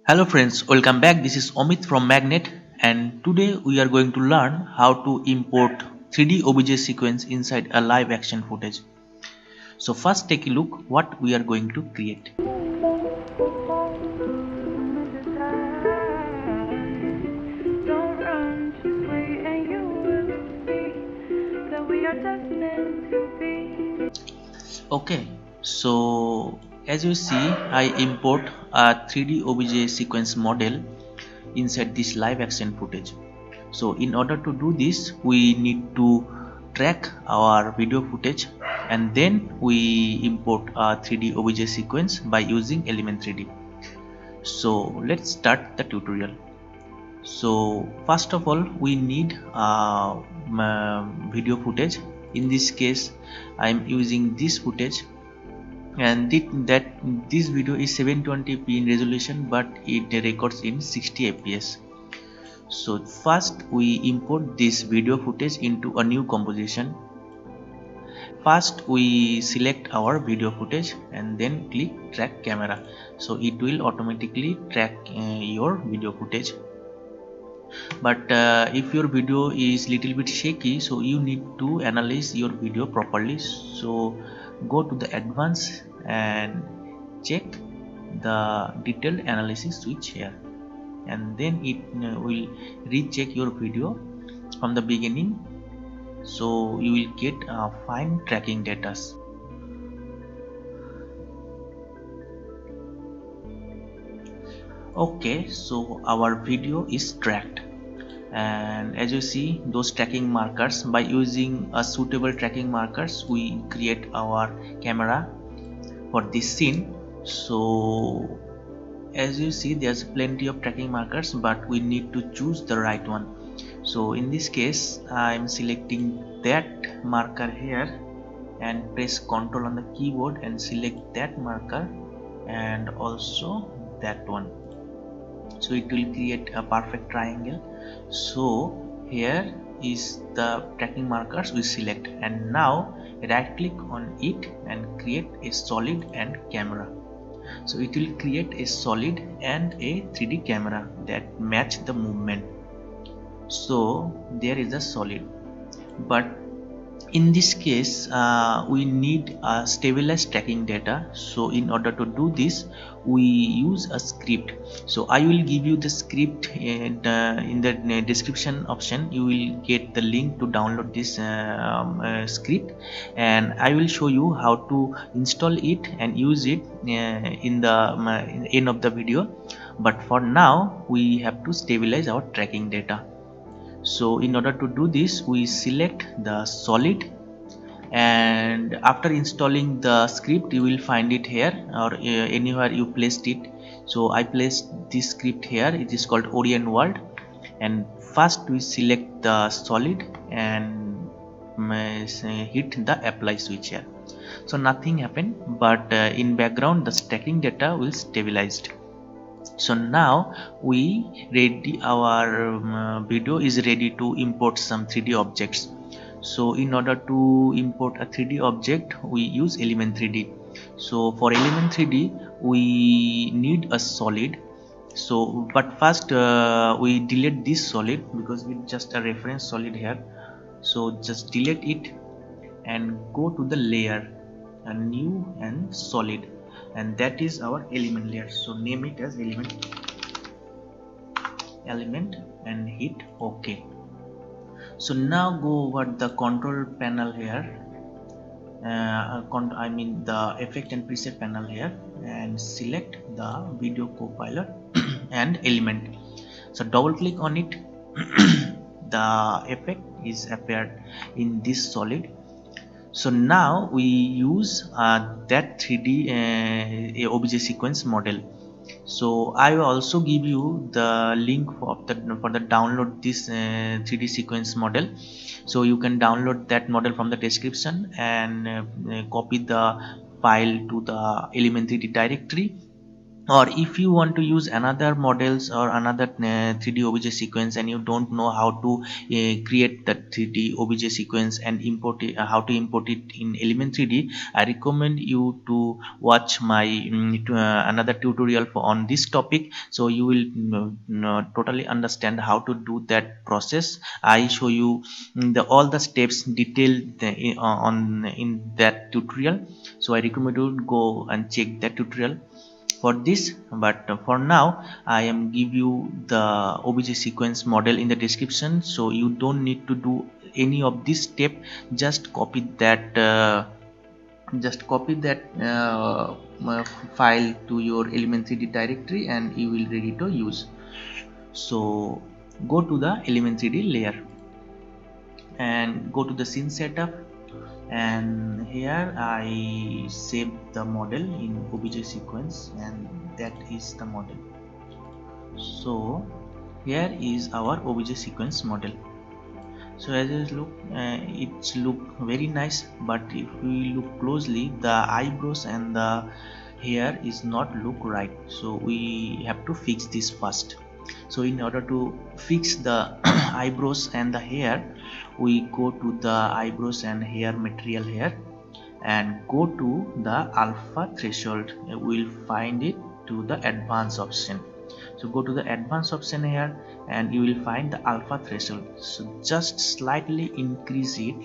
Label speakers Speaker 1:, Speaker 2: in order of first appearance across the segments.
Speaker 1: Hello friends, welcome back. This is Amit from Magnet, and today we are going to learn how to import 3D OBJ sequence inside a live action footage. So first take a look what we are going to create. Okay, so as you see, I import a 3D OBJ sequence model inside this live action footage. So in order to do this, we need to track our video footage and then we import a 3D OBJ sequence by using Element 3D. So let's start the tutorial. So first of all, we need video footage. In this case, I am using this footage, and this video is 720p in resolution, but it records in 60 fps. So first we import this video footage into a new composition. First we select our video footage and then click track camera, so it will automatically track your video footage. But if your video is little bit shaky, so you need to analyze your video properly. So go to the advanced and check the detailed analysis switch here, and then it will recheck your video from the beginning, so you will get fine tracking data. Okay, so our video is tracked, and as you see those tracking markers, by using a suitable tracking markers we create our camera for this scene. So as you see there's plenty of tracking markers, but we need to choose the right one. So in this case I'm selecting that marker here and press Ctrl on the keyboard and select that marker and also that one, so it will create a perfect triangle. So here is the tracking markers we select, and now right click on it and create a solid and camera. So it will create a solid and a 3D camera that match the movement. So there is a solid, but in this case we need a stabilized tracking data. So in order to do this we use a script. So I will give you the script in the description option. You will get the link to download this script, and I will show you how to install it and use it in the end of the video. But for now we have to stabilize our tracking data. So in order to do this we select the solid, and after installing the script you will find it here or anywhere you placed it. So I placed this script here. It is called Orient world, and first we select the solid and hit the apply switch here. So nothing happened, but in background the tracking data will stabilized. So now we ready, our video is ready to import some 3D objects. So in order to import a 3D object we use Element 3D. So for Element 3D we need a solid. So but first we delete this solid because it's just a reference solid here. So just delete it and go to the layer, a new and solid, and that is our element layer. So name it as element and hit OK. So now go over the control panel here, I mean the effect and preset panel here, and select the video copilot and element. So double click on it. The effect is appeared in this solid. So now we use that 3D OBJ sequence model. So I will also give you the link for the download this 3D sequence model. So you can download that model from the description and copy the file to the Element 3D directory or if you want to use another models or another 3D OBJ sequence and you don't know how to create that 3D OBJ sequence and import it, how to import it in Element 3D, I recommend you to watch my another tutorial on this topic, so you will totally understand how to do that process. I show you all the steps detailed on in that tutorial, so I recommend you to go and check that tutorial for this. But for now I am give you the OBJ sequence model in the description, so you don't need to do any of this step. Just copy that file to your element 3D directory and you will ready to use. So go to the element 3D layer and go to the scene setup, and here I save the model in OBJ sequence, and that is the model. So here is our OBJ sequence model. So as you look, it's look very nice, but if we look closely, the eyebrows and the hair is not look right, so we have to fix this first. So in order to fix the eyebrows and the hair, we go to the eyebrows and hair material here and go to the alpha threshold. We'll find it to the advanced option. So go to the advanced option here and you will find the alpha threshold. So just slightly increase it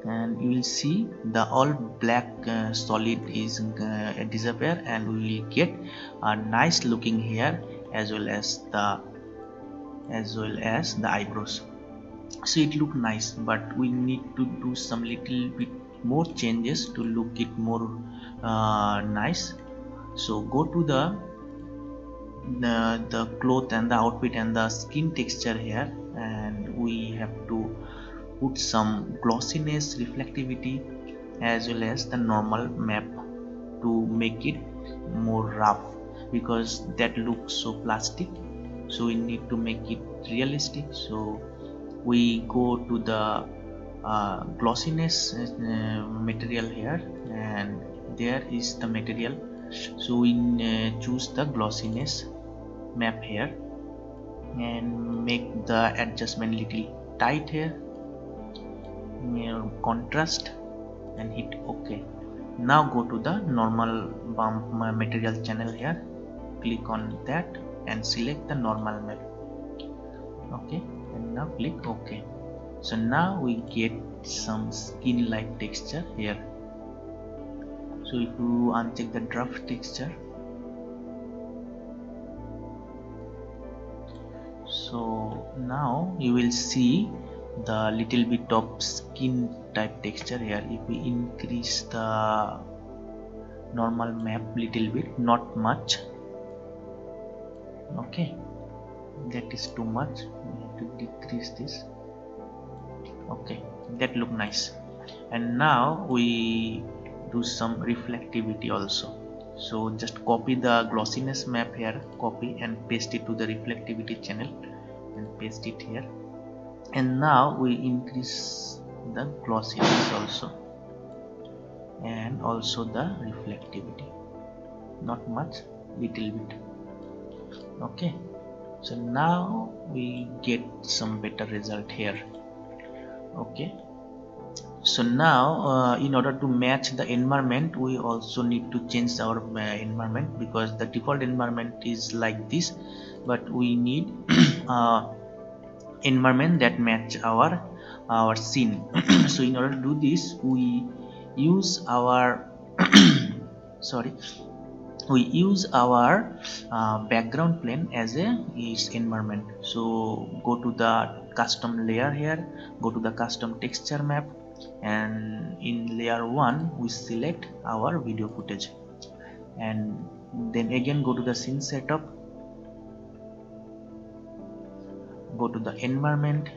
Speaker 1: and you will see the all black solid is disappear, and we will get a nice looking hair as well as the eyebrows. So it look nice, but we need to do some little bit more changes to look it more nice. So go to the cloth and the outfit and the skin texture here, and we have to put some glossiness, reflectivity as well as the normal map to make it more rough, because that looks so plastic, so we need to make it realistic. So we go to the glossiness material here, and there is the material. So we choose the glossiness map here and make the adjustment little tight here, contrast, and hit OK. Now go to the normal bump material channel here, click on that and select the normal map. Okay, and now click OK. So now we get some skin like texture here. So if you uncheck the draft texture, so now you will see the little bit of skin type texture here. If we increase the normal map little bit, not much, okay, that is too much, we have to decrease this. Okay, that look nice. And now we do some reflectivity also. So just copy the glossiness map here, copy and paste it to the reflectivity channel and paste it here. And now we increase the glossiness also and also the reflectivity, not much, little bit. Okay, so now we get some better result here. Okay, so now in order to match the environment, we also need to change our environment, because the default environment is like this, but we need environment that match our scene. So in order to do this, we use our we use our background plane as its environment. So go to the custom layer here, go to the custom texture map, and in layer 1 we select our video footage, and then again go to the scene setup, go to the environment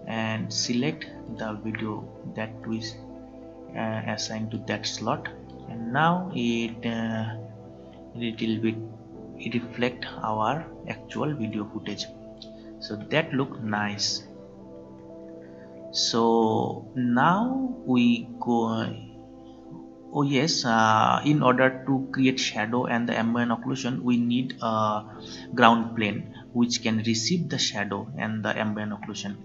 Speaker 1: and select the video that we assign to that slot, and now it little bit reflect our actual video footage, so that look nice. So now we go Oh yes, in order to create shadow and the ambient occlusion, we need a ground plane which can receive the shadow and the ambient occlusion.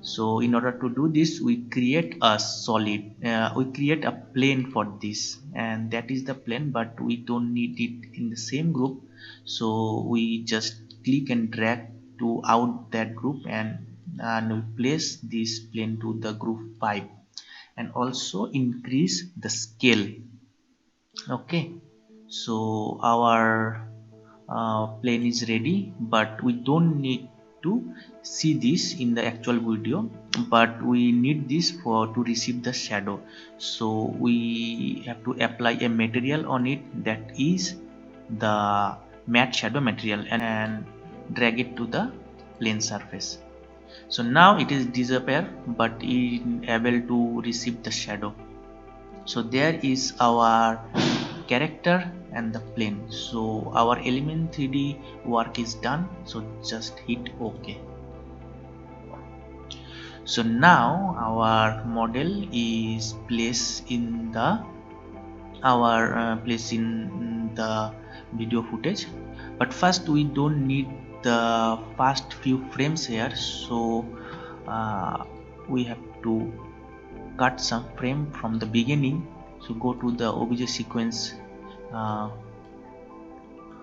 Speaker 1: So in order to do this, we create a solid, we create a plane for this, and that is the plane, but we don't need it in the same group. So we just click and drag to out that group, and we place this plane to the group 5, and also increase the scale. Okay, so our plane is ready, but we don't need to see this in the actual video, but we need this for to receive the shadow. So we have to apply a material on it, that is the matte shadow material, and drag it to the plane surface. So now it is disappear, but it able to receive the shadow. So there is our character and the plane. So our element 3D work is done, so just hit OK. So now our model is placed in the place in the video footage, but first we don't need the first few frames here, so we have to cut some frame from the beginning. So go to the OBJ sequence,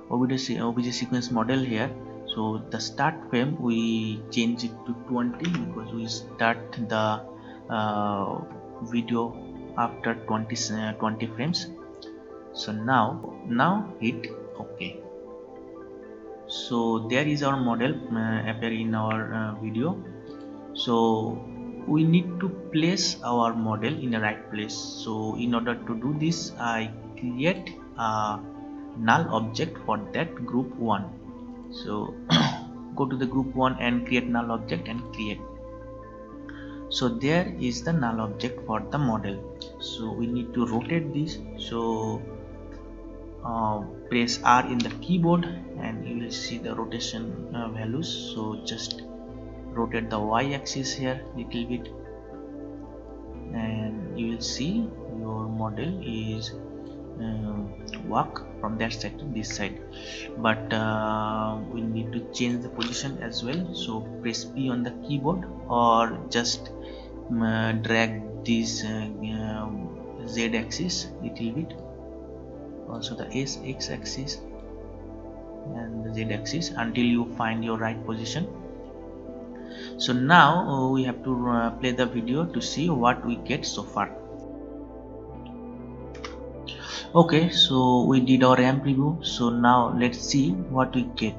Speaker 1: OBJ sequence model here. So the start frame we change it to 20 because we start the video after 20 frames. So now hit OK. So there is our model appear in our video. So we need to place our model in the right place. So in order to do this, I create a null object for that group 1. So go to the group 1 and create null object and create. So there is the null object for the model. So we need to rotate this. So press R in the keyboard and you will see the rotation values. So just rotate the y-axis here little bit, and you will see your model is walk from that side to this side, but we need to change the position as well. So press P on the keyboard, or just drag this z-axis little bit, also the x-axis and the z-axis, until you find your right position. So now we have to play the video to see what we get so far. Okay, so we did our ramp review. So now let's see what we get.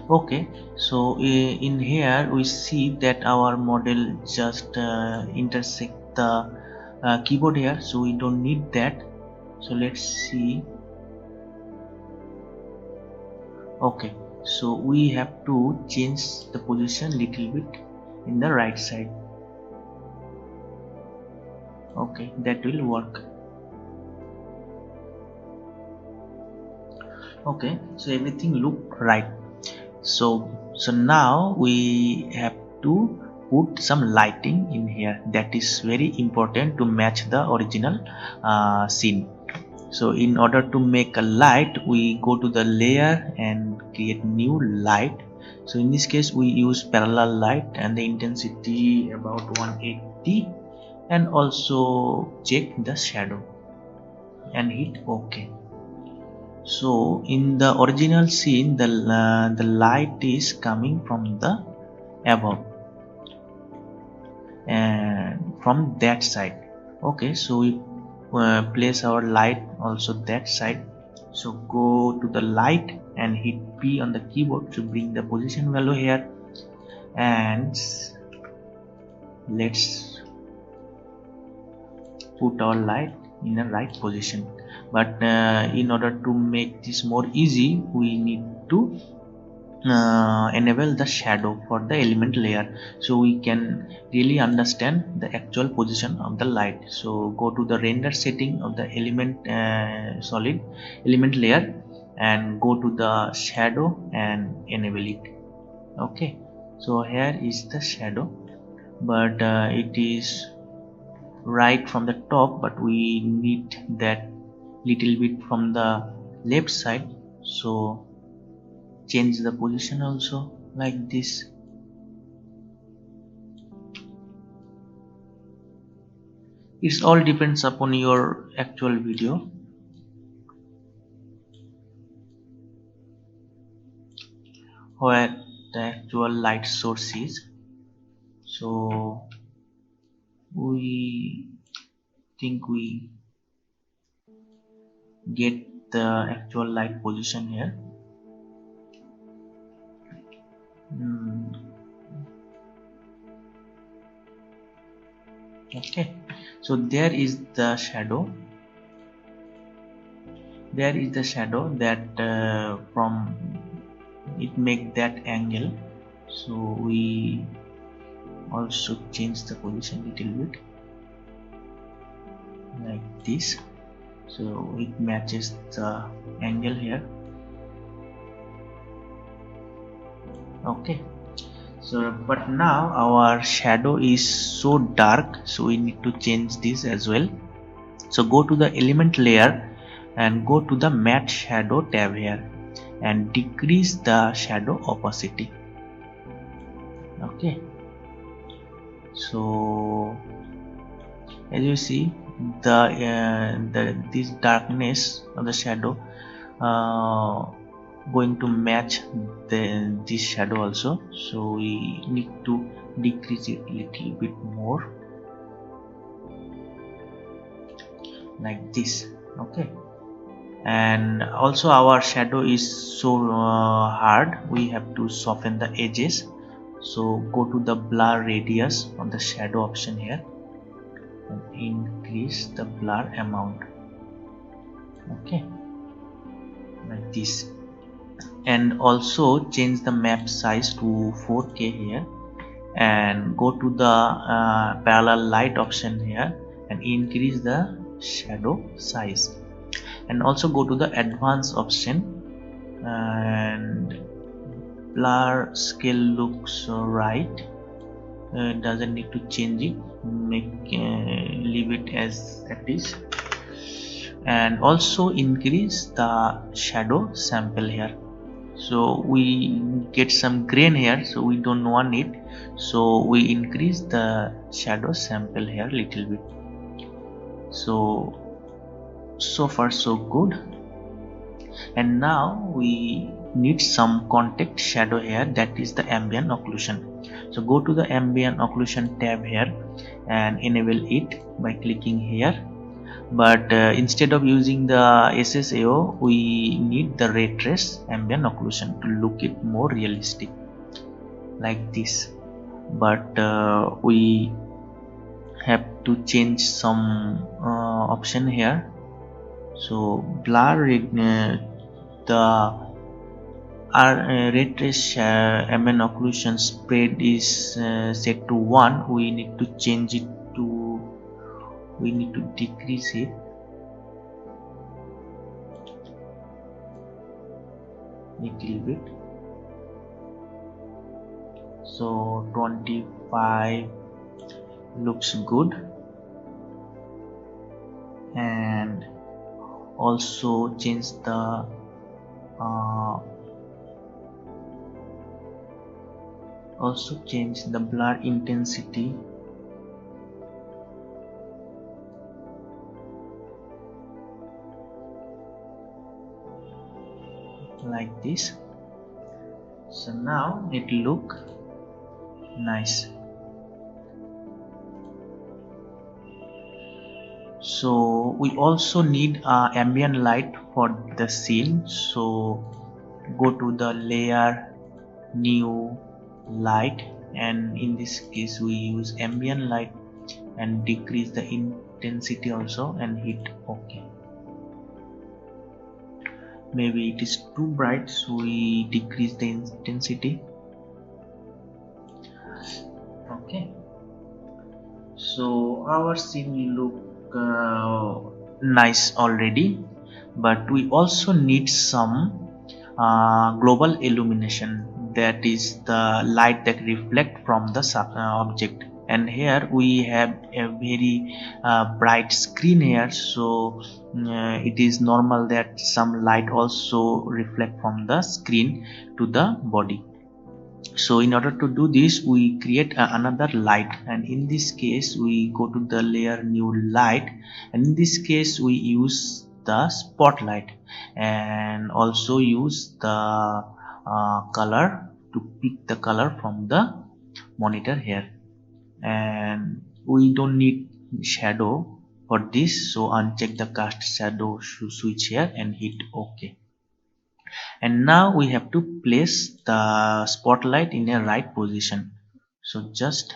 Speaker 1: Okay, so in here we see that our model just intersect the keyboard here, so we don't need that. So let's see. Okay, so we have to change the position little bit in the right side. Okay, that will work. Okay, so everything look right. So now we have to put some lighting in here. That is very important to match the original scene. So in order to make a light, we go to the layer and create new light. So in this case we use parallel light and the intensity about 180, and also check the shadow and hit OK. So in the original scene, the light is coming from the above and from that side. Okay, so we place our light also that side. So go to the light and hit P on the keyboard to bring the position value here, and let's put our light in the right position. But in order to make this more easy, we need to enable the shadow for the element layer, so we can really understand the actual position of the light. So go to the render setting of the element solid element layer and go to the shadow and enable it. Okay, so here is the shadow. but it is right from the top, but we need that little bit from the left side. So change the position also like this. It's all depends upon your actual video. Where the actual light source is. So we think we get the actual light position here. Okay, so there is the shadow. There is the shadow that from it make that angle. So we also change the position little bit like this, so it matches the angle here. Okay, so but now our shadow is so dark, so we need to change this as well. So go to the element layer and go to the matte shadow tab here and decrease the shadow opacity. Okay, so as you see this darkness of the shadow going to match this shadow also, so we need to decrease it a little bit more like this. Okay, and also our shadow is so hard, we have to soften the edges. So go to the blur radius on the shadow option here and increase the blur amount. Okay, like this, and also change the map size to 4K here and go to the parallel light option here and increase the shadow size, and also go to the advanced option and blur scale looks right. Doesn't need to change it, leave it as it is, and also increase the shadow sample here. So we get some grain here, so we don't want it, so we increase the shadow sample here little bit. So far so good. And now we need some contact shadow here, that is the ambient occlusion. So go to the ambient occlusion tab here and enable it by clicking here, but instead of using the SSAO, we need the ray trace ambient occlusion to look it more realistic like this. But we have to change some option here. So blur the ray trace ambient occlusion spread is set to 1. We need to change it to, we need to decrease it little bit. So 25 looks good, and also change the blur intensity like this. So now it look nice. So we also need ambient light for the scene, so go to the layer, new light, and in this case we use ambient light and decrease the intensity also and hit OK. Maybe it is too bright, so we decrease the intensity. Okay, so our scene look nice already, but we also need some global illumination, that is the light that reflect from the object. and here we have a very bright screen here, so it is normal that some light also reflect from the screen to the body. So in order to do this, we create another light, and in this case we go to the layer new light, and in this case we use the spotlight and also use the color to pick the color from the monitor here. And we don't need shadow for this, so uncheck the cast shadow switch here and hit OK. And now we have to place the spotlight in a right position, so just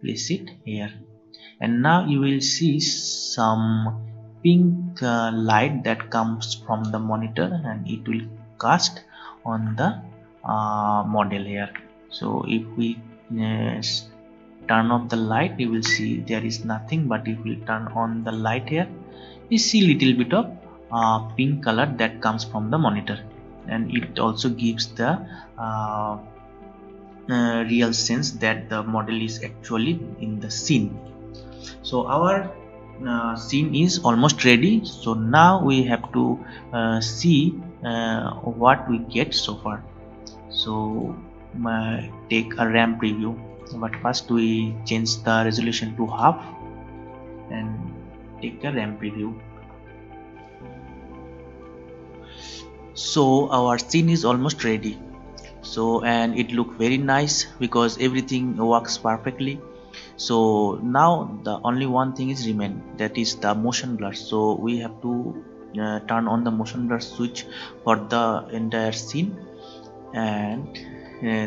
Speaker 1: place it here, and now you will see some pink light that comes from the monitor, and it will cast on the model here. So if we turn off the light, you will see there is nothing, but if we turn on the light here, you see little bit of pink color that comes from the monitor, and it also gives the real sense that the model is actually in the scene. So our scene is almost ready, so now we have to see what we get so far. So take a RAM preview, but first we change the resolution to half and take a RAM preview. So our scene is almost ready, so and it look very nice because everything works perfectly. So now the only one thing is remain, that is the motion blur. So we have to turn on the motion blur switch for the entire scene, and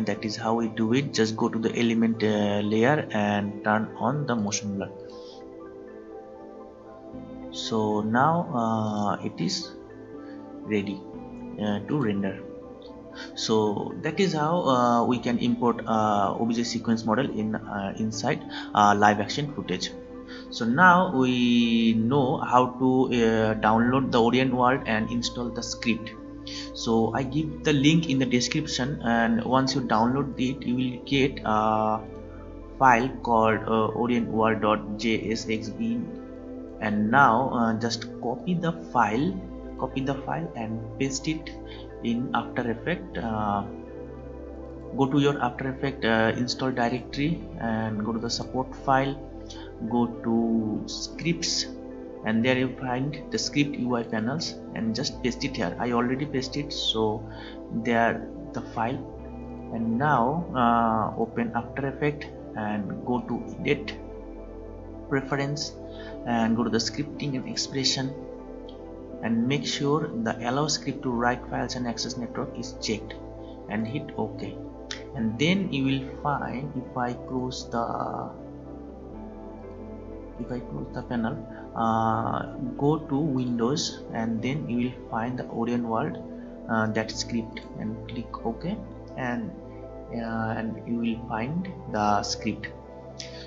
Speaker 1: that is how we do it. Just go to the element layer and turn on the motion blur. So now it is ready to render. So that is how we can import OBJ sequence model in inside live action footage. So now we know how to download the Orient world and install the script. So I give the link in the description, and once you download it, you will get a file called orientworld.jsxb, and now just copy the file and paste it in After Effects. Go to your After Effects install directory and go to the support file, go to scripts, and there you find the script UI panels, and just paste it here. I already pasted, so there the file. And now open After Effects and go to edit preference and go to the scripting and expression, and make sure the allow script to write files and access network is checked, and hit OK. And then you will find, if I close the panel, go to Windows, and then you will find the Orient world, that script, and click OK, and you will find the script.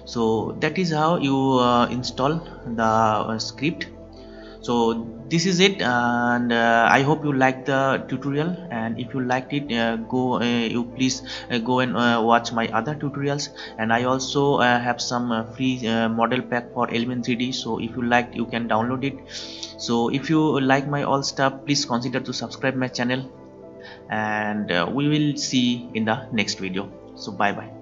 Speaker 1: So that is how you install the script. So this is it, and I hope you liked the tutorial, and if you liked it, you please go and watch my other tutorials. And I also have some free model pack for Element 3D, so if you liked, you can download it. So if you like my all stuff, please consider to subscribe my channel, and we will see in the next video. So bye bye.